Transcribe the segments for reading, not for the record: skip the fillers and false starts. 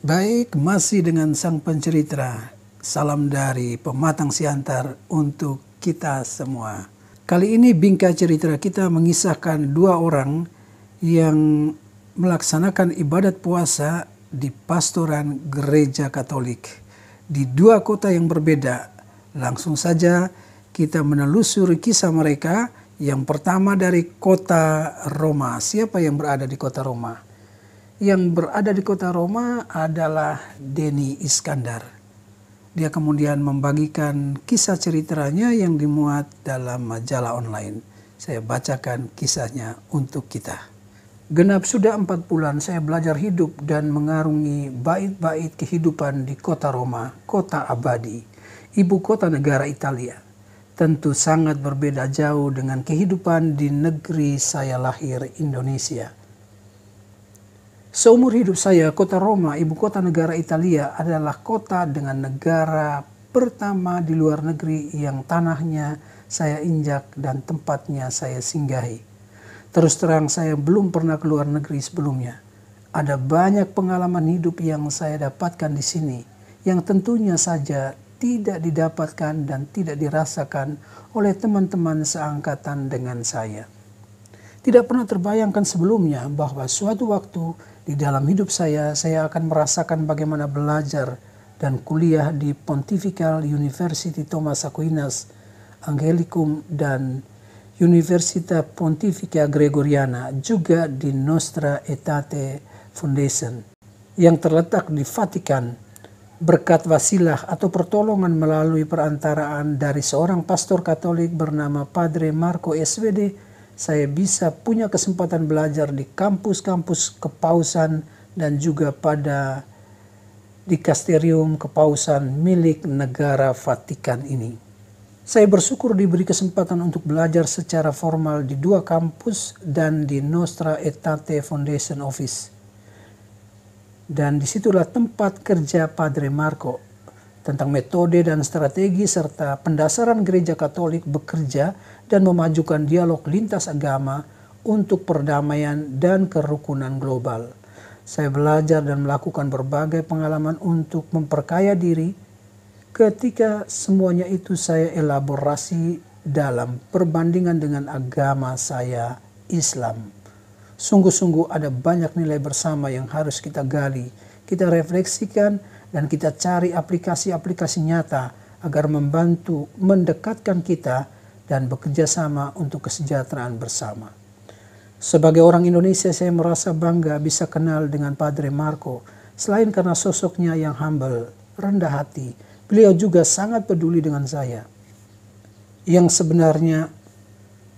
Baik, masih dengan Sang Pencerita. Salam dari Pematang Siantar untuk kita semua. Kali ini bingkai cerita kita mengisahkan dua orang yang melaksanakan ibadat puasa di pastoran gereja Katolik di dua kota yang berbeda. Langsung saja kita menelusuri kisah mereka. Yang pertama dari kota Roma. Siapa yang berada di kota Roma? Yang berada di kota Roma adalah Denny Iskandar. Dia kemudian membagikan kisah ceritanya yang dimuat dalam majalah online. Saya bacakan kisahnya untuk kita. Genap sudah 4 bulan saya belajar hidup dan mengarungi bait-bait kehidupan di kota Roma, kota abadi, ibu kota negara Italia. Tentu sangat berbeda jauh dengan kehidupan di negeri saya lahir, Indonesia. Seumur hidup saya, kota Roma, ibu kota negara Italia, adalah kota dengan negara pertama di luar negeri yang tanahnya saya injak dan tempatnya saya singgahi. Terus terang saya belum pernah keluar negeri sebelumnya. Ada banyak pengalaman hidup yang saya dapatkan di sini, yang tentunya saja tidak didapatkan dan tidak dirasakan oleh teman-teman seangkatan dengan saya. Tidak pernah terbayangkan sebelumnya bahwa suatu waktu di dalam hidup saya akan merasakan bagaimana belajar dan kuliah di Pontifical University Thomas Aquinas Angelicum dan Università Pontificia Gregoriana, juga di Nostra Aetate Foundation yang terletak di Vatikan. Berkat wasilah atau pertolongan melalui perantaraan dari seorang pastor Katolik bernama Padre Marco SWD, saya bisa punya kesempatan belajar di kampus-kampus kepausan dan juga pada dikasterium kepausan milik negara Vatikan ini. Saya bersyukur diberi kesempatan untuk belajar secara formal di dua kampus dan di Nostra Aetate Foundation Office. Dan disitulah tempat kerja Padre Marco tentang metode dan strategi serta pendasaran gereja Katolik bekerja dan memajukan dialog lintas agama untuk perdamaian dan kerukunan global. Saya belajar dan melakukan berbagai pengalaman untuk memperkaya diri. Ketika semuanya itu saya elaborasi dalam perbandingan dengan agama saya, Islam. Sungguh-sungguh ada banyak nilai bersama yang harus kita gali, kita refleksikan, dan kita cari aplikasi-aplikasi nyata agar membantu mendekatkan kita dan bekerja sama untuk kesejahteraan bersama. Sebagai orang Indonesia, saya merasa bangga bisa kenal dengan Padre Marco. Selain karena sosoknya yang humble, rendah hati, beliau juga sangat peduli dengan saya. Yang sebenarnya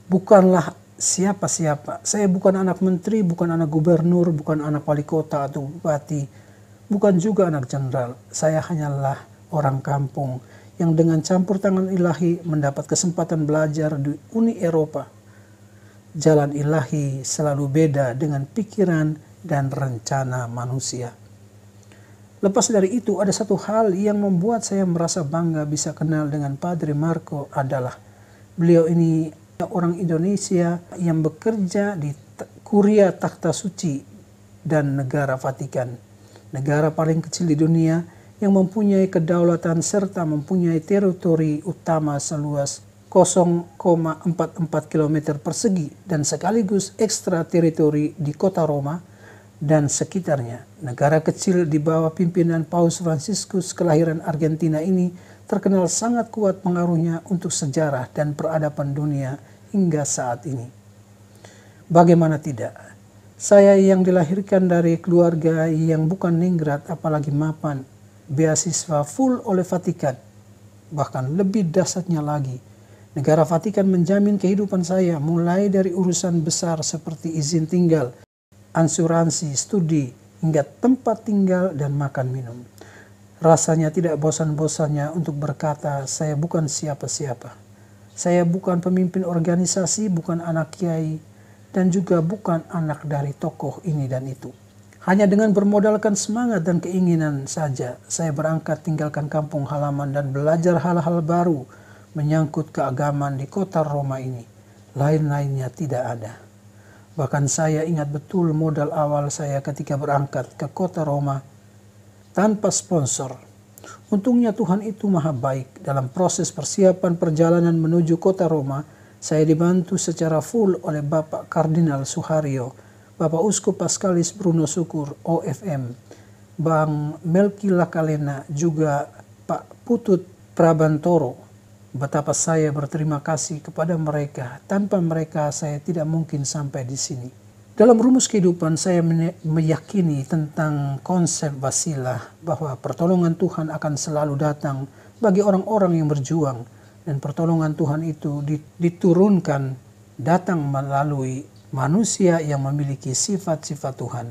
bukanlah siapa-siapa. Saya bukan anak menteri, bukan anak gubernur, bukan anak wali kota atau bupati, bukan juga anak jenderal. Saya hanyalah orang kampung yang dengan campur tangan ilahi mendapat kesempatan belajar di Uni Eropa. Jalan ilahi selalu beda dengan pikiran dan rencana manusia. Lepas dari itu, ada satu hal yang membuat saya merasa bangga bisa kenal dengan Padre Marco adalah beliau ini orang Indonesia yang bekerja di Kuria Takhta Suci dan negara Vatikan, negara paling kecil di dunia yang mempunyai kedaulatan serta mempunyai teritori utama seluas 0,44 km persegi dan sekaligus ekstra teritori di kota Roma dan sekitarnya. Negara kecil di bawah pimpinan Paus Fransiskus kelahiran Argentina ini terkenal sangat kuat pengaruhnya untuk sejarah dan peradaban dunia hingga saat ini. Bagaimana tidak? Saya yang dilahirkan dari keluarga yang bukan ningrat apalagi mapan, beasiswa full oleh Vatikan. Bahkan lebih dahsyatnya lagi, negara Vatikan menjamin kehidupan saya mulai dari urusan besar seperti izin tinggal, asuransi, studi, hingga tempat tinggal dan makan minum. Rasanya tidak bosan-bosannya untuk berkata, saya bukan siapa-siapa. Saya bukan pemimpin organisasi, bukan anak kiai, dan juga bukan anak dari tokoh ini dan itu. Hanya dengan bermodalkan semangat dan keinginan saja, saya berangkat tinggalkan kampung halaman dan belajar hal-hal baru menyangkut keagamaan di kota Roma ini. Lain-lainnya tidak ada. Bahkan saya ingat betul modal awal saya ketika berangkat ke kota Roma. tanpa sponsor. Untungnya Tuhan itu maha baik. Dalam proses persiapan perjalanan menuju kota Roma, saya dibantu secara full oleh Bapak Kardinal Suharyo, Bapak Uskup Paskalis Bruno Sukur, OFM, Bang Melki Lakalena, juga Pak Putut Prabantoro. Betapa saya berterima kasih kepada mereka. Tanpa mereka saya tidak mungkin sampai di sini. Dalam rumus kehidupan saya meyakini tentang konsep wasilah, bahwa pertolongan Tuhan akan selalu datang bagi orang-orang yang berjuang, dan pertolongan Tuhan itu diturunkan datang melalui manusia yang memiliki sifat-sifat Tuhan.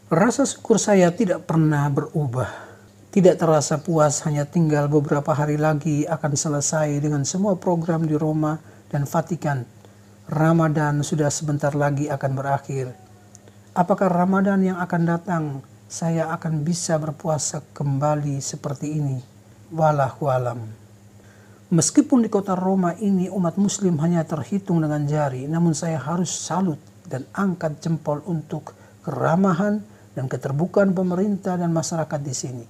Rasa syukur saya tidak pernah berubah. Tidak terasa puas hanya tinggal beberapa hari lagi akan selesai dengan semua program di Roma dan Vatikan. Ramadan sudah sebentar lagi akan berakhir. Apakah Ramadan yang akan datang saya akan bisa berpuasa kembali seperti ini? Wallahu alam. Meskipun di kota Roma ini umat muslim hanya terhitung dengan jari, namun saya harus salut dan angkat jempol untuk keramahan dan keterbukaan pemerintah dan masyarakat di sini.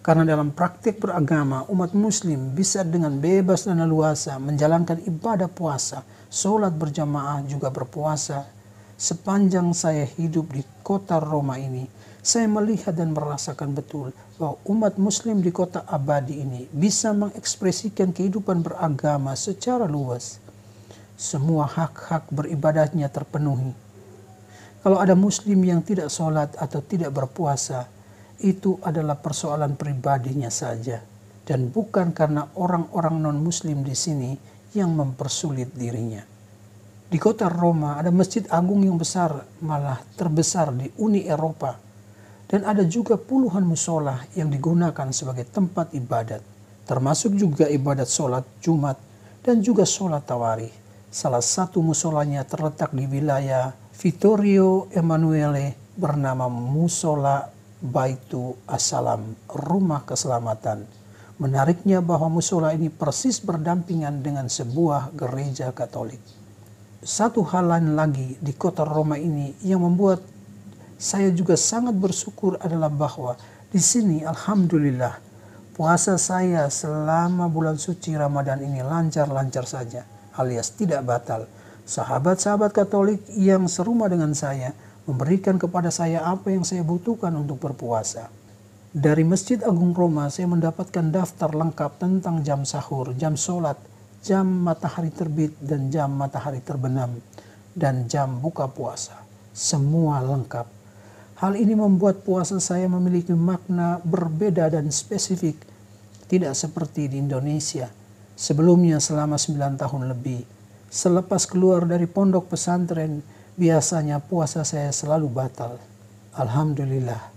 Karena dalam praktik beragama, umat muslim bisa dengan bebas dan leluasa menjalankan ibadah puasa, sholat berjamaah, juga berpuasa. Sepanjang saya hidup di kota Roma ini, saya melihat dan merasakan betul bahwa umat muslim di kota abadi ini bisa mengekspresikan kehidupan beragama secara luas. Semua hak-hak beribadahnya terpenuhi. Kalau ada muslim yang tidak sholat atau tidak berpuasa, itu adalah persoalan pribadinya saja, dan bukan karena orang-orang non-muslim di sini yang mempersulit dirinya. Di kota Roma ada masjid agung yang besar, malah terbesar di Uni Eropa, dan ada juga puluhan musola yang digunakan sebagai tempat ibadat, termasuk juga ibadat sholat Jumat dan juga sholat tawarih. Salah satu musolanya terletak di wilayah Vittorio Emanuele bernama Musola Baitu Assalam, rumah keselamatan. Menariknya bahwa musola ini persis berdampingan dengan sebuah gereja Katolik. Satu hal lain lagi di kota Roma ini yang membuat saya juga sangat bersyukur adalah bahwa di sini alhamdulillah puasa saya selama bulan suci Ramadan ini lancar-lancar saja, alias tidak batal. Sahabat-sahabat Katolik yang serumah dengan saya memberikan kepada saya apa yang saya butuhkan untuk berpuasa. Dari Masjid Agung Roma saya mendapatkan daftar lengkap tentang jam sahur, jam sholat, jam matahari terbit dan jam matahari terbenam, dan jam buka puasa. Semua lengkap. Hal ini membuat puasa saya memiliki makna berbeda dan spesifik. Tidak seperti di Indonesia. Sebelumnya selama 9 tahun lebih, selepas keluar dari pondok pesantren, biasanya puasa saya selalu batal. Alhamdulillah,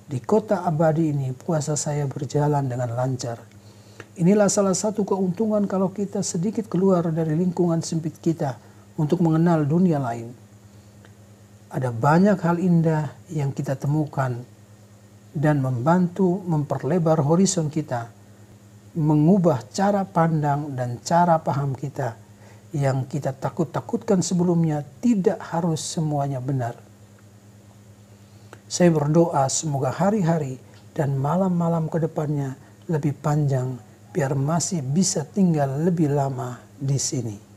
di kota abadi ini puasa saya berjalan dengan lancar. Inilah salah satu keuntungan kalau kita sedikit keluar dari lingkungan sempit kita untuk mengenal dunia lain. Ada banyak hal indah yang kita temukan dan membantu memperlebar horizon kita, mengubah cara pandang dan cara paham kita. Yang kita takut-takutkan sebelumnya tidak harus semuanya benar. Saya berdoa semoga hari-hari dan malam-malam ke depannya lebih panjang, biar masih bisa tinggal lebih lama di sini.